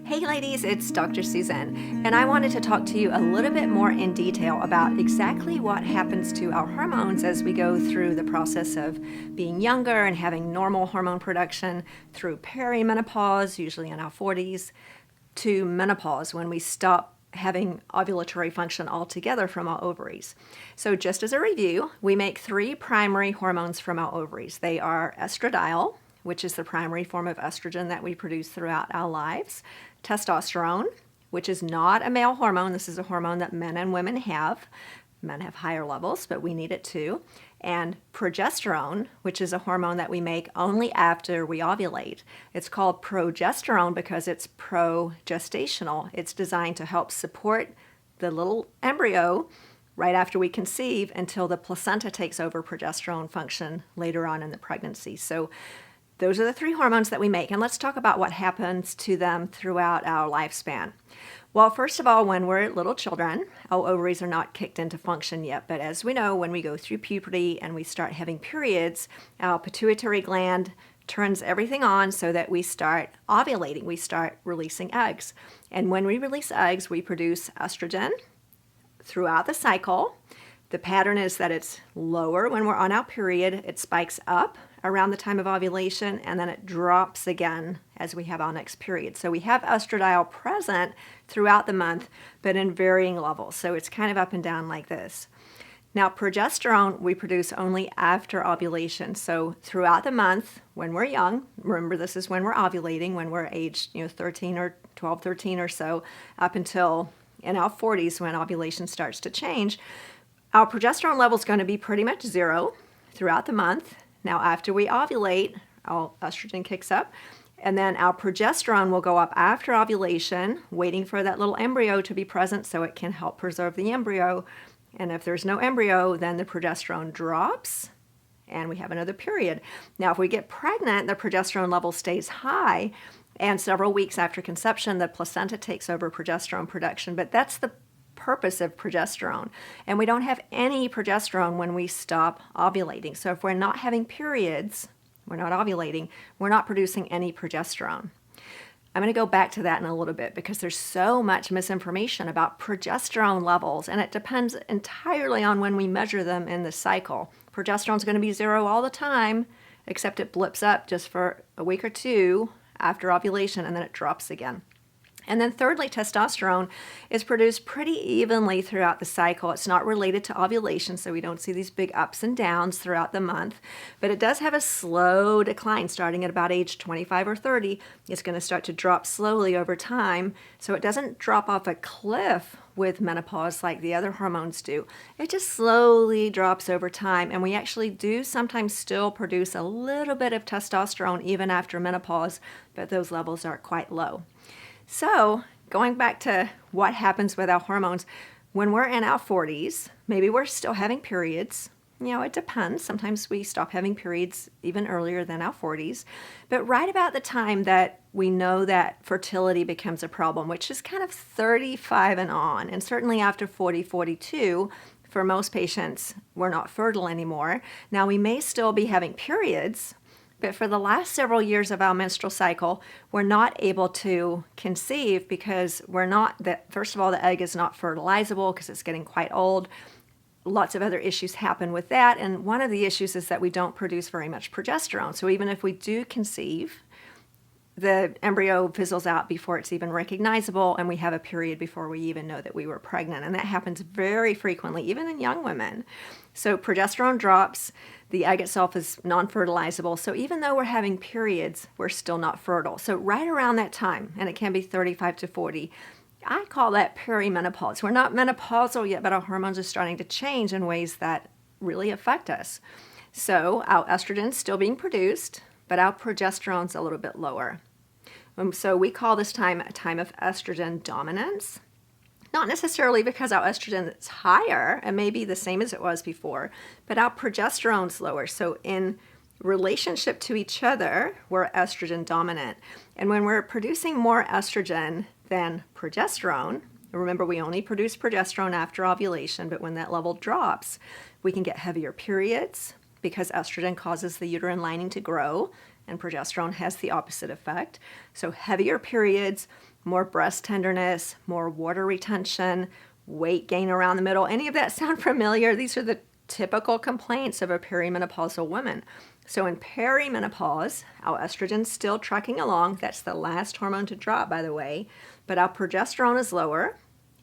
Hey ladies, it's Dr. Susan, and I wanted to talk to you a little bit more in detail about exactly what happens to our hormones as we go through the process of being younger and having normal hormone production through perimenopause, usually in our 40s, to menopause when we stop having ovulatory function altogether from our ovaries. So just as a review, we make three primary hormones from our ovaries. They are estradiol, which is the primary form of estrogen that we produce throughout our lives, testosterone, which is not a male hormone. This is a hormone that men and women have. Men have higher levels, but we need it too. And progesterone, which is a hormone that we make only after we ovulate. It's called progesterone because it's progestational. It's designed to help support the little embryo right after we conceive until the placenta takes over progesterone function later on in the pregnancy. So those are the three hormones that we make, and let's talk about what happens to them throughout our lifespan. Well, first of all, when we're little children, our ovaries are not kicked into function yet, but as we know, when we go through puberty and we start having periods, our pituitary gland turns everything on so that we start ovulating, we start releasing eggs. And when we release eggs, we produce estrogen throughout the cycle. The pattern is that it's lower when we're on our period, it spikes up around the time of ovulation, and then it drops again as we have our next period. So we have estradiol present throughout the month, but in varying levels. So it's kind of up and down like this. Now, progesterone we produce only after ovulation. So throughout the month, when we're young, remember this is when we're ovulating, when we're aged 13 or 12, 13 or so, up until in our 40s when ovulation starts to change, our progesterone level is going to be pretty much zero throughout the month. Now, after we ovulate, our estrogen kicks up, and then our progesterone will go up after ovulation, waiting for that little embryo to be present so it can help preserve the embryo. And if there's no embryo, then the progesterone drops, and we have another period. Now, if we get pregnant, the progesterone level stays high, and several weeks after conception, the placenta takes over progesterone production, but that's the purpose of progesterone. And we don't have any progesterone when we stop ovulating. So if we're not having periods, we're not ovulating, we're not producing any progesterone. I'm going to go back to that in a little bit because there's so much misinformation about progesterone levels, and it depends entirely on when we measure them in the cycle. Progesterone's going to be zero all the time, except it blips up just for a week or two after ovulation, and then it drops again. And then thirdly, testosterone is produced pretty evenly throughout the cycle. It's not related to ovulation, so we don't see these big ups and downs throughout the month, but it does have a slow decline starting at about age 25 or 30. It's going to start to drop slowly over time, so it doesn't drop off a cliff with menopause like the other hormones do. It just slowly drops over time, and we actually do sometimes still produce a little bit of testosterone even after menopause, but those levels are quite low. So, going back to what happens with our hormones, when we're in our 40s, maybe we're still having periods. It depends. Sometimes we stop having periods even earlier than our 40s. But right about the time that we know that fertility becomes a problem, which is kind of 35 and on, and certainly after 40, 42, for most patients, we're not fertile anymore. Now, we may still be having periods, but for the last several years of our menstrual cycle, we're not able to conceive because first of all, the egg is not fertilizable because it's getting quite old. Lots of other issues happen with that. And one of the issues is that we don't produce very much progesterone. So even if we do conceive, the embryo fizzles out before it's even recognizable, and we have a period before we even know that we were pregnant. And that happens very frequently, even in young women. So progesterone drops, the egg itself is non-fertilizable. So even though we're having periods, we're still not fertile. So right around that time, and it can be 35 to 40, I call that perimenopause. We're not menopausal yet, but our hormones are starting to change in ways that really affect us. So our estrogen's still being produced, but our progesterone's a little bit lower. So we call this time a time of estrogen dominance. Not necessarily because our estrogen is higher and maybe the same as it was before, but our progesterone's lower. So in relationship to each other, we're estrogen dominant. And when we're producing more estrogen than progesterone, remember we only produce progesterone after ovulation, but when that level drops, we can get heavier periods because estrogen causes the uterine lining to grow, and progesterone has the opposite effect. So heavier periods, more breast tenderness, more water retention, weight gain around the middle. Any of that sound familiar? These are the typical complaints of a perimenopausal woman. So in perimenopause, our estrogen's still trucking along. That's the last hormone to drop, by the way. But our progesterone is lower,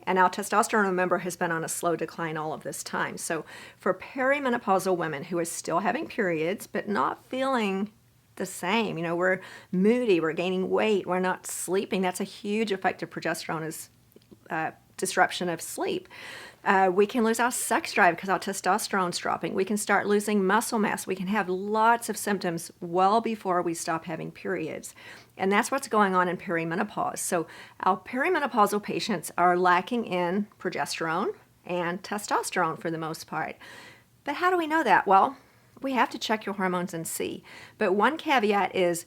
and our testosterone, remember, has been on a slow decline all of this time. So for perimenopausal women who are still having periods but not feeling the same, we're moody, we're gaining weight, we're not sleeping. That's a huge effect of progesterone, is disruption of sleep. We can lose our sex drive because our testosterone's dropping. We can start losing muscle mass. We can have lots of symptoms well before we stop having periods. And that's what's going on in perimenopause. So our perimenopausal patients are lacking in progesterone and testosterone for the most part. But how do we know that? Well, we have to check your hormones and see. But one caveat is,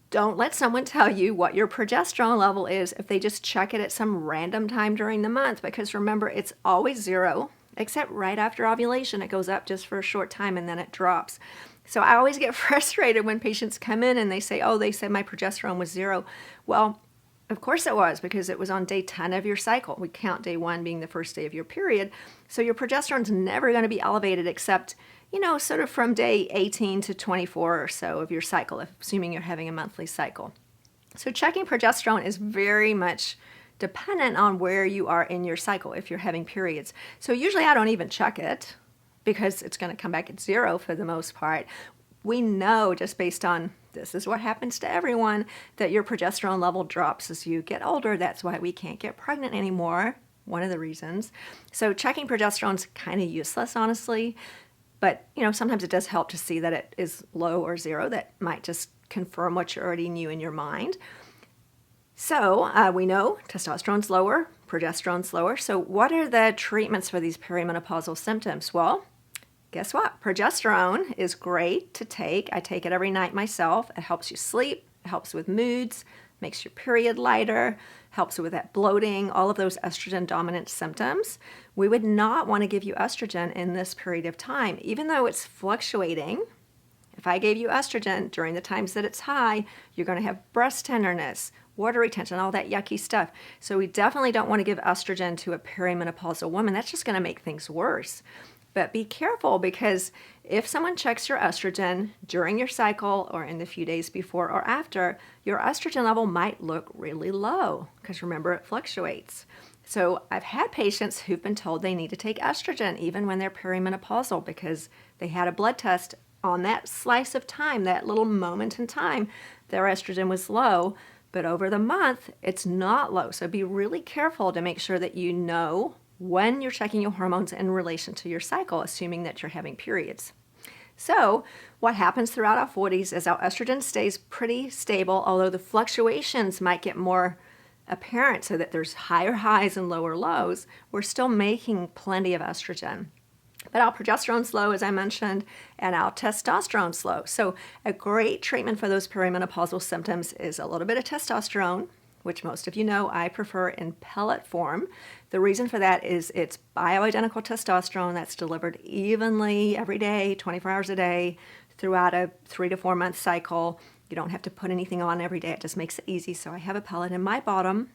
don't let someone tell you what your progesterone level is if they just check it at some random time during the month, because remember, it's always zero, except right after ovulation. It goes up just for a short time and then it drops. So I always get frustrated when patients come in and they say, oh, they said my progesterone was zero. Well, of course it was, because it was on day 10 of your cycle. We count day 1 being the first day of your period. So your progesterone's never going to be elevated except sort of from day 18 to 24 or so of your cycle, assuming you're having a monthly cycle. So checking progesterone is very much dependent on where you are in your cycle if you're having periods. So usually I don't even check it because it's going to come back at zero for the most part. We know, just based on this is what happens to everyone, that your progesterone level drops as you get older. That's why we can't get pregnant anymore, one of the reasons. So checking progesterone's kind of useless, honestly. But, sometimes it does help to see that it is low or zero. That might just confirm what you already knew in your mind. So we know testosterone's lower, progesterone's lower. So what are the treatments for these perimenopausal symptoms? Well, guess what? Progesterone is great to take. I take it every night myself. It helps you sleep. It helps with moods, makes your period lighter, helps with that bloating, all of those estrogen-dominant symptoms. We would not want to give you estrogen in this period of time, even though it's fluctuating. If I gave you estrogen during the times that it's high, you're going to have breast tenderness, water retention, all that yucky stuff. So we definitely don't want to give estrogen to a perimenopausal woman. That's just going to make things worse. But be careful, because if someone checks your estrogen during your cycle or in the few days before or after, your estrogen level might look really low, because remember, it fluctuates. So I've had patients who've been told they need to take estrogen even when they're perimenopausal because they had a blood test on that slice of time, that little moment in time, their estrogen was low, but over the month, it's not low. So be really careful to make sure that you know when you're checking your hormones in relation to your cycle, assuming that you're having periods. So what happens throughout our 40s is our estrogen stays pretty stable, although the fluctuations might get more apparent so that there's higher highs and lower lows. We're still making plenty of estrogen. But our progesterone's low, as I mentioned, and our testosterone's low. So a great treatment for those perimenopausal symptoms is a little bit of testosterone, which most of you know I prefer in pellet form. The reason for that is it's bioidentical testosterone that's delivered evenly every day, 24 hours a day, throughout a 3 to 4 month cycle. You don't have to put anything on every day. It just makes it easy. So I have a pellet in my bottom,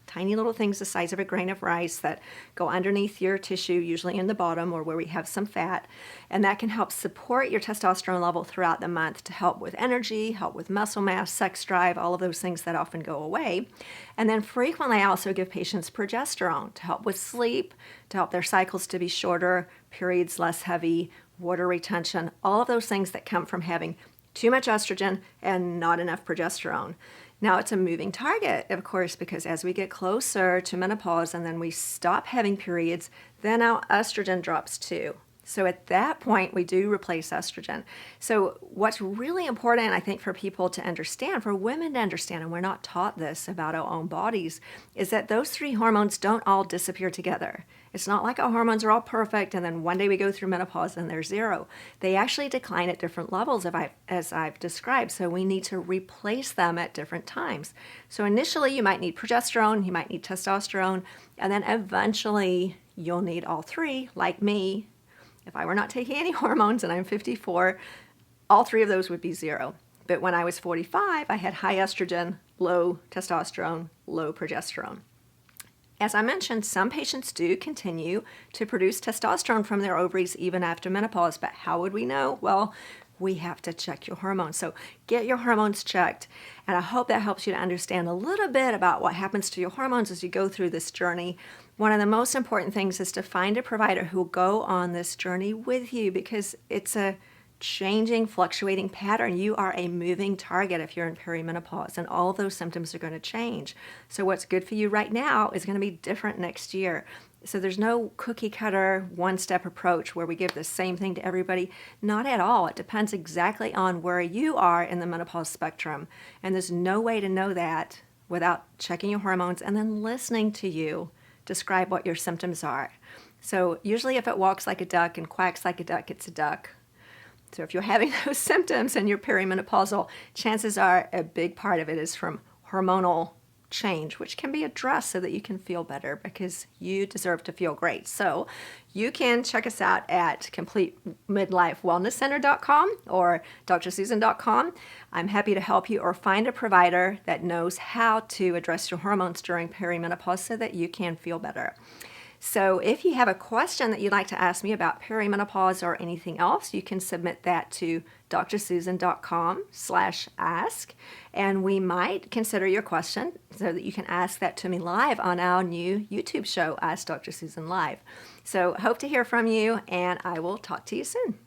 tiny little things the size of a grain of rice that go underneath your tissue, usually in the bottom or where we have some fat. And that can help support your testosterone level throughout the month to help with energy, help with muscle mass, sex drive, all of those things that often go away. And then frequently I also give patients progesterone to help with sleep, to help their cycles to be shorter, periods less heavy, water retention, all of those things that come from having too much estrogen and not enough progesterone. Now, it's a moving target, of course, because as we get closer to menopause and then we stop having periods, then our estrogen drops too. So at that point, we do replace estrogen. So what's really important, I think, for people to understand, for women to understand, and we're not taught this about our own bodies, is that those 3 hormones don't all disappear together. It's not like our hormones are all perfect and then one day we go through menopause and they're zero. They actually decline at different levels, as I've described, so we need to replace them at different times. So initially you might need progesterone, you might need testosterone, and then eventually you'll need all 3, like me. If I were not taking any hormones and I'm 54, all 3 of those would be zero. But when I was 45, I had high estrogen, low testosterone, low progesterone. As I mentioned, some patients do continue to produce testosterone from their ovaries even after menopause, but how would we know? Well, we have to check your hormones. So get your hormones checked, and I hope that helps you to understand a little bit about what happens to your hormones as you go through this journey. One of the most important things is to find a provider who will go on this journey with you, because it's a changing, fluctuating pattern. You are a moving target if you're in perimenopause, and all those symptoms are going to change. So what's good for you right now is going to be different next year. So there's no cookie cutter one-step approach where we give the same thing to everybody. Not at all. It depends exactly on where you are in the menopause spectrum. And there's no way to know that without checking your hormones and then listening to you describe what your symptoms are. So usually if it walks like a duck and quacks like a duck, it's a duck. So if you're having those symptoms and you're perimenopausal, chances are a big part of it is from hormonal change, which can be addressed so that you can feel better, because you deserve to feel great. So you can check us out at CompleteMidlifeWellnessCenter.com or drsusan.com. I'm happy to help you, or find a provider that knows how to address your hormones during perimenopause so that you can feel better. So if you have a question that you'd like to ask me about perimenopause or anything else, you can submit that to drsusan.com/ask, and we might consider your question so that you can ask that to me live on our new YouTube show, Ask Dr. Susan Live. So hope to hear from you, and I will talk to you soon.